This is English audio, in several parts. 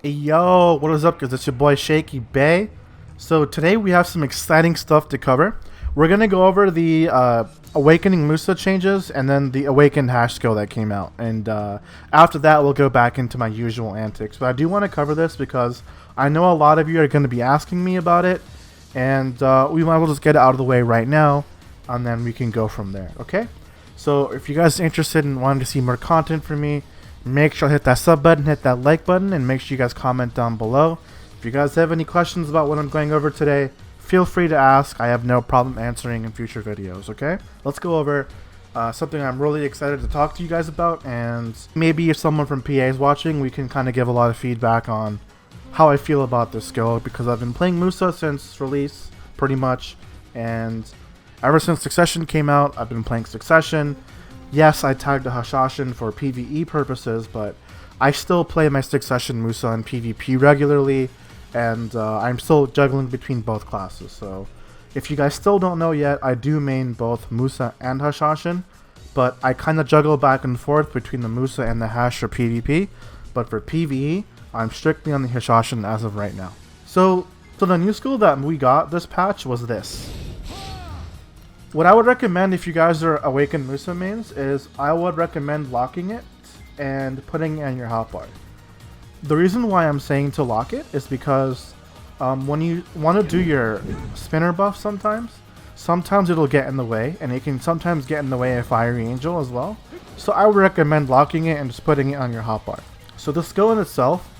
Yo, what is up, guys? It's your boy ShakyBay. So today we have some exciting stuff to cover. We're gonna go over the Awakening Musa changes and then the Awakened hash skill that came out. And after that, we'll go back into my usual antics. But I do want to cover this because I know a lot of you are going to be asking me about it, and we might as well just get it out of the way right now, and then we can go from there. Okay? So if you guys are interested in wanting to see more content from me, make sure to hit that sub button, hit that like button, and make sure you guys comment down below. If you guys have any questions about what I'm going over today, feel free to ask. I have no problem answering in future videos, okay? Let's go over something I'm really excited to talk to you guys about, and maybe if someone from PA is watching, we can kind of give a lot of feedback on how I feel about this skill, because I've been playing Musa since release, pretty much, and ever since Succession came out, I've been playing Succession. Yes, I tagged a Hashashin for PvE purposes, but I still play my Succession Musa in PvP regularly, and I'm still juggling between both classes. So if you guys still don't know yet, I do main both Musa and Hashashin, but I kind of juggle back and forth between the Musa and the Hash for PvP, but for PvE, I'm strictly on the Hashashin as of right now. So the new skill that we got this patch was this. What I would recommend if you guys are Awakened Musa mains is I would recommend locking it and putting it in your hotbar. The reason why I'm saying to lock it is because when you want to do your spinner buff sometimes it'll get in the way, and it can sometimes get in the way of Fiery Angel as well. So I would recommend locking it and just putting it on your hotbar. So the skill in itself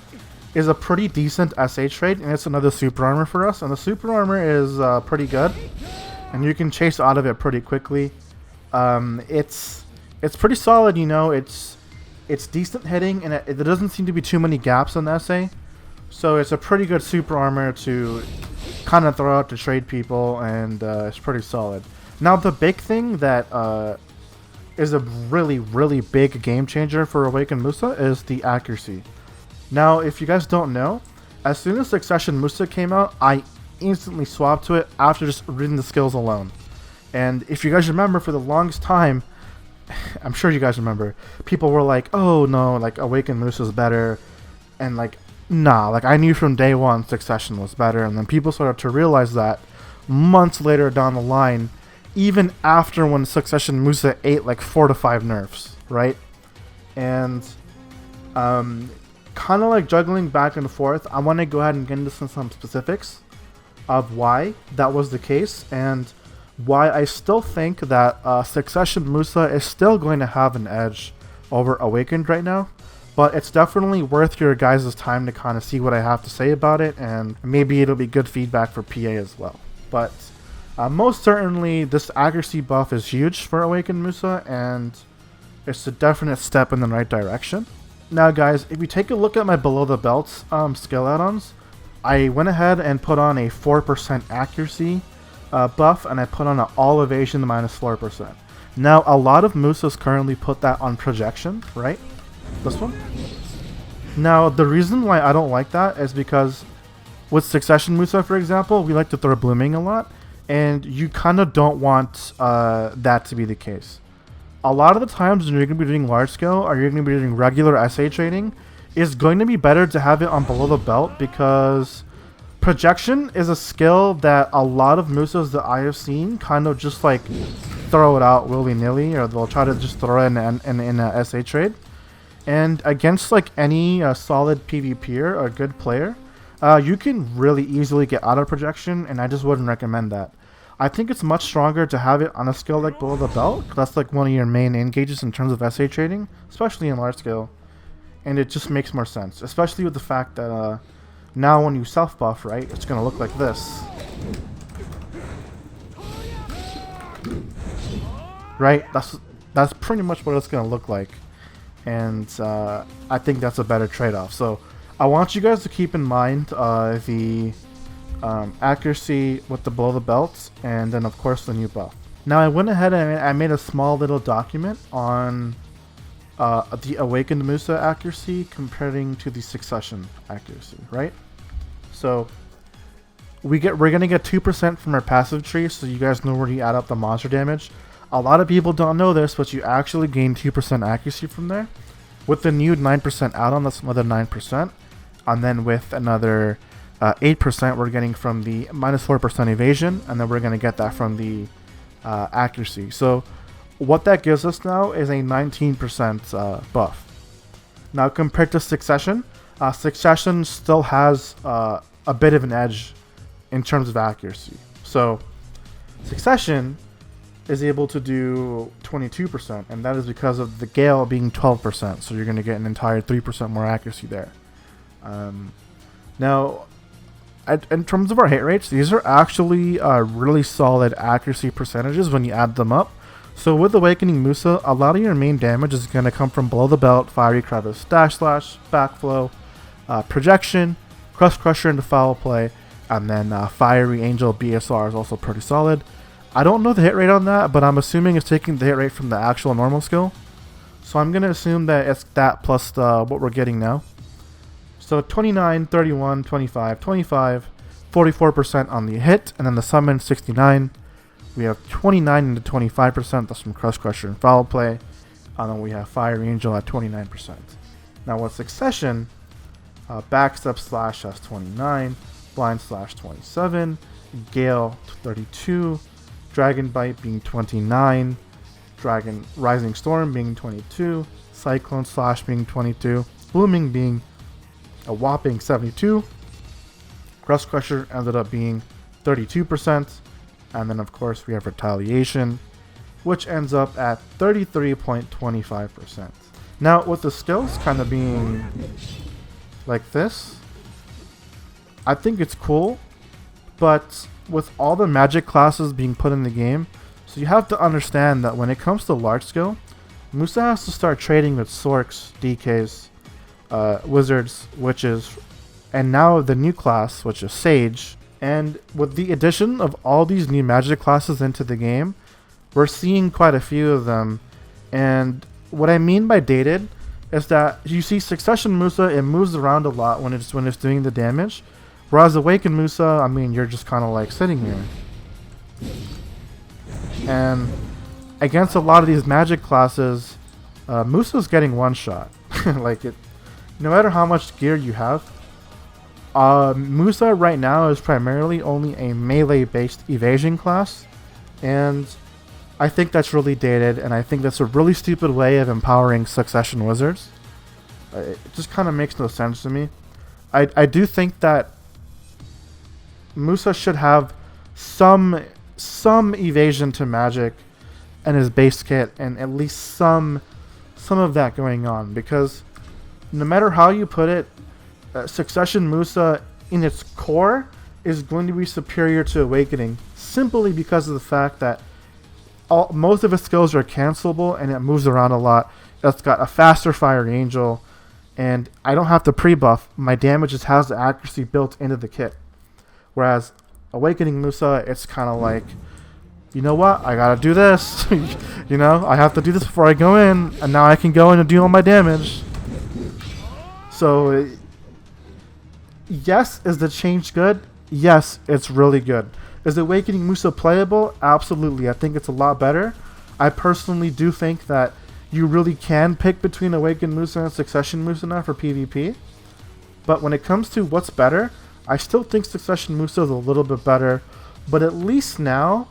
is a pretty decent SA trade, and it's another super armor for us, and the super armor is pretty good, and you can chase out of it pretty quickly. It's pretty solid, you know. It's decent hitting, and there doesn't seem to be too many gaps in the SA, so it's a pretty good super armor to kind of throw out to trade people, and it's pretty solid. Now the big thing that is a really big game changer for Awakened Musa is the accuracy. Now if you guys don't know, as soon as Succession Musa came out, I instantly swapped to it after just reading the skills alone. And if you guys remember, for the longest time, I'm sure you guys remember, people were like, oh no, like Awakened Musa is better, and like, nah, like I knew from day one Succession was better, and then people started to realize that months later down the line, even after when Succession Musa ate like 4 to 5 nerfs, right? And kind of like juggling back and forth, I want to go ahead and get into some specifics of why that was the case, and why I still think that Succession Musa is still going to have an edge over Awakened right now, but it's definitely worth your guys' time to kind of see what I have to say about it, and maybe it'll be good feedback for PA as well. But most certainly this accuracy buff is huge for Awakened Musa, and it's a definite step in the right direction. Now guys, if you take a look at my below the belts skill add-ons, I went ahead and put on a 4% accuracy buff, and I put on an all evasion minus 4%. Now a lot of Musas currently put that on projection, right? This one. Now the reason why I don't like that is because with Succession Musa, for example, we like to throw blooming a lot, and you kind of don't want that to be the case. A lot of the times when you're going to be doing large scale, or you're going to be doing regular SA trading, it's going to be better to have it on below the belt, because projection is a skill that a lot of Musas that I have seen kind of just like throw it out willy-nilly, or they'll try to just throw it in a SA trade. And against like any solid PvPer or good player, you can really easily get out of projection, and I just wouldn't recommend that. I think it's much stronger to have it on a skill like below the belt, 'cause that's like one of your main engages in terms of SA trading, especially in large scale. And it just makes more sense, especially with the fact that now when you self buff, right, it's going to look like this. Right? That's pretty much what it's going to look like. And I think that's a better trade-off. So I want you guys to keep in mind the accuracy with the below the belts, and then of course the new buff. Now I went ahead and I made a small little document on the Awakened Musa accuracy comparing to the Succession accuracy, right? So we're gonna get 2% from our passive tree, so you guys know where you add up the monster damage. A lot of people don't know this, but you actually gain 2% accuracy from there. With the new 9% add-on, that's another 9%. and then with another 8% we're getting from the minus 4% evasion, and then we're going to get that from the accuracy. So what that gives us now is a 19% buff. Now compared to Succession, Succession still has a bit of an edge in terms of accuracy. So Succession is able to do 22%, and that is because of the Gale being 12%, so you're going to get an entire 3% more accuracy there. Now, in terms of our hit rates, these are actually really solid accuracy percentages when you add them up. So with Awakening Musa, a lot of your main damage is going to come from below the belt, Fiery Crevice, Dash Slash, Backflow, Projection, Crust Crusher into Foul Play, and then Fiery Angel BSR is also pretty solid. I don't know the hit rate on that, but I'm assuming it's taking the hit rate from the actual normal skill. So I'm going to assume that it's that plus what we're getting now. So 29, 31, 25, 25, 44% on the hit, and then the summon 69. We have 29 into 25%, that's from Crust Crusher and Foul Play. And then we have Fire Angel at 29%. Now with Succession, Backstep Slash has 29, Blind Slash 27, Gale 32, Dragon Bite being 29, Rising Storm being 22, Cyclone Slash being 22, Blooming being a whopping 72, Crust Crusher ended up being 32%, and then of course we have Retaliation, which ends up at 33.25%. Now with the skills kind of being like this, I think it's cool, but with all the magic classes being put in the game, so you have to understand that when it comes to large skill, Musa has to start trading with Sorks, DKs, Wizards, Witches, and now the new class, which is Sage. And with the addition of all these new magic classes into the game, we're seeing quite a few of them. And what I mean by dated is that you see Succession Musa, it moves around a lot when it's doing the damage. Whereas Awakened Musa, I mean, you're just kind of like sitting here. And against a lot of these magic classes, Musa's getting one shot. Like it, no matter how much gear you have, Musa right now is primarily only a melee-based evasion class, and I think that's really dated, and I think that's a really stupid way of empowering Succession Wizards. It just kind of makes no sense to me. I do think that Musa should have some evasion to magic in his base kit, and at least some of that going on, because no matter how you put it, Succession Musa in its core is going to be superior to Awakening, simply because of the fact that most of its skills are cancelable and it moves around a lot. It's got a faster Fire Angel, and I don't have to pre-buff. My damage just has the accuracy built into the kit. Whereas Awakening Musa, it's kind of like, you know what, I gotta do this. You know, I have to do this before I go in, and now I can go in and do all my damage. So yes, is the change good? Yes, it's really good. Is Awakening Musa playable? Absolutely. I think it's a lot better. I personally do think that you really can pick between Awakened Musa and Succession Musa now for PvP. But when it comes to what's better, I still think Succession Musa is a little bit better. But at least now,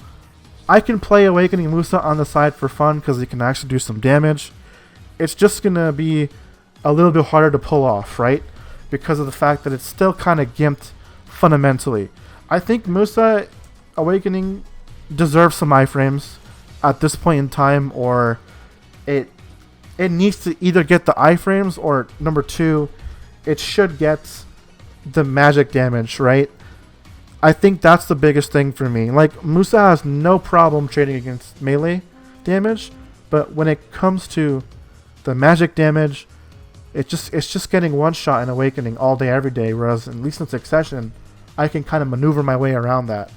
I can play Awakening Musa on the side for fun because he can actually do some damage. It's just going to be a little bit harder to pull off, right? Because of the fact that it's still kind of gimped fundamentally. I think Musa Awakening deserves some iframes at this point in time, or it needs to either get the iframes, or number two, it should get the magic damage, right? I think that's the biggest thing for me. Like, Musa has no problem trading against melee damage, but when it comes to the magic damage, it's just getting one shot in Awakening all day, every day, whereas at least in Succession, I can kind of maneuver my way around that.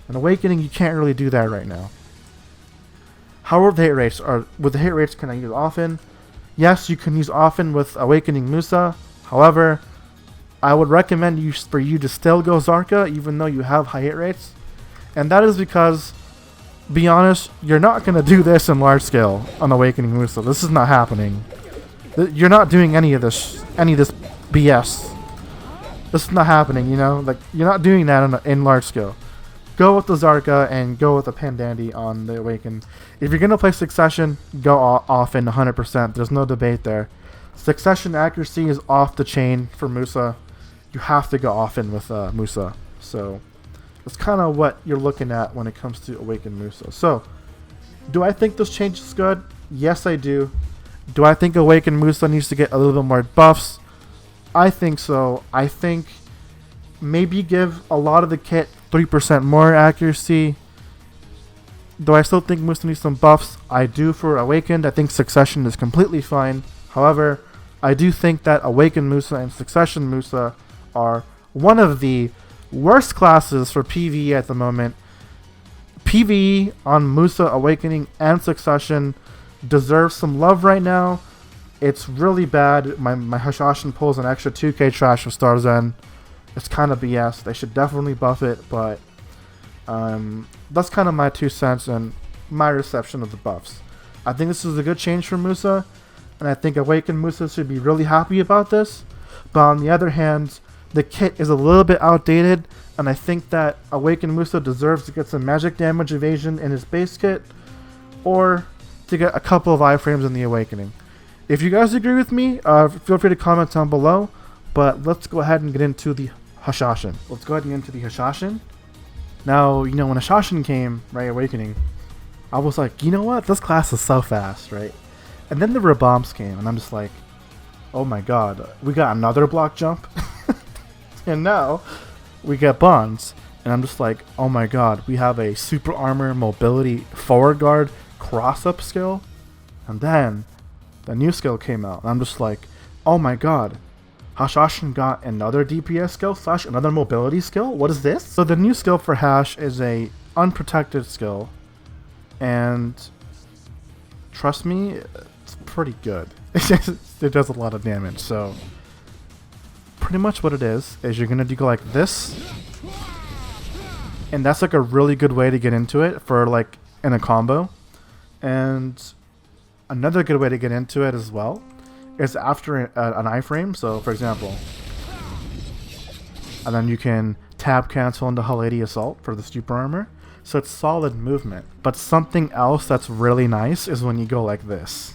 In Awakening, you can't really do that right now. How are the hit rates? With the hit rates, can I use often? Yes, you can use often with Awakening Musa. However, I would recommend for you to still go Zarka, even though you have high hit rates. And that is because, be honest, you're not going to do this in large scale on Awakening Musa. This is not happening. You're not doing any of this BS. This is not happening, you know? Like, you're not doing that in large scale. Go with the Zarka and go with the Pandandi on the Awaken. If you're going to play Succession, go off in 100%. There's no debate there. Succession accuracy is off the chain for Musa. You have to go off in with Musa. So, that's kind of what you're looking at when it comes to Awakened Musa. So, do I think this change is good? Yes, I do. Do I think Awakened Musa needs to get a little bit more buffs? I think so. I think maybe give a lot of the kit 3% more accuracy. Do I still think Musa needs some buffs? I do for Awakened. I think Succession is completely fine. However, I do think that Awakened Musa and Succession Musa are one of the worst classes for PvE at the moment. PvE on Musa Awakening and Succession deserves some love right now. It's really bad. My Hashashin pulls an extra 2k trash with Star Zen. It's kind of BS. They should definitely buff it, but that's kind of my 2 cents and my reception of the buffs. I think this is a good change for Musa, and I think Awakened Musa should be really happy about this. But on the other hand, the kit is a little bit outdated, and I think that Awakened Musa deserves to get some magic damage evasion in his base kit, or to get a couple of iframes in the Awakening. If you guys agree with me, feel free to comment down below. But let's go ahead and get into the Hashashin. Let's go ahead and get into the Hashashin. Now, you know, when Hashashin came, right, Awakening, I was like, you know what? This class is so fast, right? And then the Rabams came, and I'm just like, oh my god, we got another block jump? And now, we get bonds. And I'm just like, oh my god, we have a super armor, mobility, forward guard, cross-up skill. And then, the new skill came out, and I'm just like, oh my god, Hashashin got another DPS skill / another mobility skill? What is this? So the new skill for Hash is a unprotected skill, and trust me, it's pretty good. It does a lot of damage. So pretty much what it is you're gonna go like this, and that's like a really good way to get into it for like in a combo. And another good way to get into it as well is after an iframe. So for example, and then you can tab cancel into Hull 80 Assault for the super armor. So it's solid movement. But something else that's really nice is when you go like this.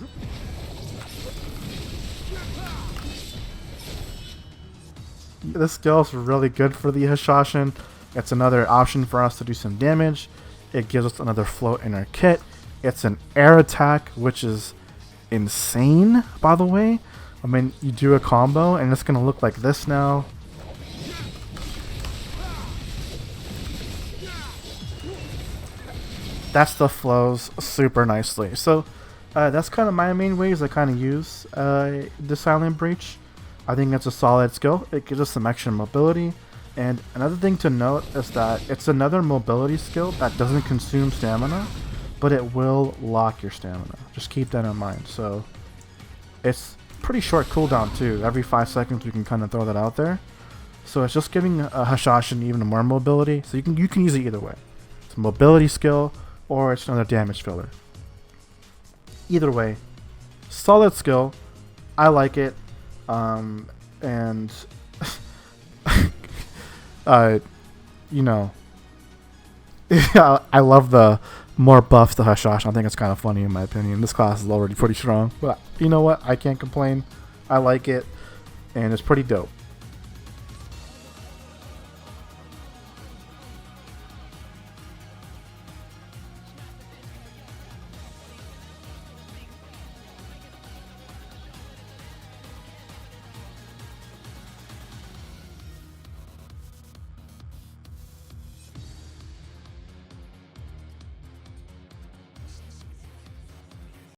This skill is really good for the Hashashin. It's another option for us to do some damage. It gives us another float in our kit. It's an air attack, which is insane, by the way. I mean, you do a combo and it's gonna look like this now. That stuff flows super nicely. So that's kind of my main ways I kind of use the Silent Breach. I think it's a solid skill. It gives us some extra mobility. And another thing to note is that it's another mobility skill that doesn't consume stamina, but it will lock your stamina. Just keep that in mind. So it's pretty short cooldown too. Every 5 seconds we can kind of throw that out there. So it's just giving a Hashashin even more mobility. So you can use it either way. It's a mobility skill or it's another damage filler. Either way, solid skill. I like it. And you know, I love the more buffs to Hashashin. I think it's kind of funny in my opinion. This class is already pretty strong, but you know what? I can't complain. I like it, and it's pretty dope.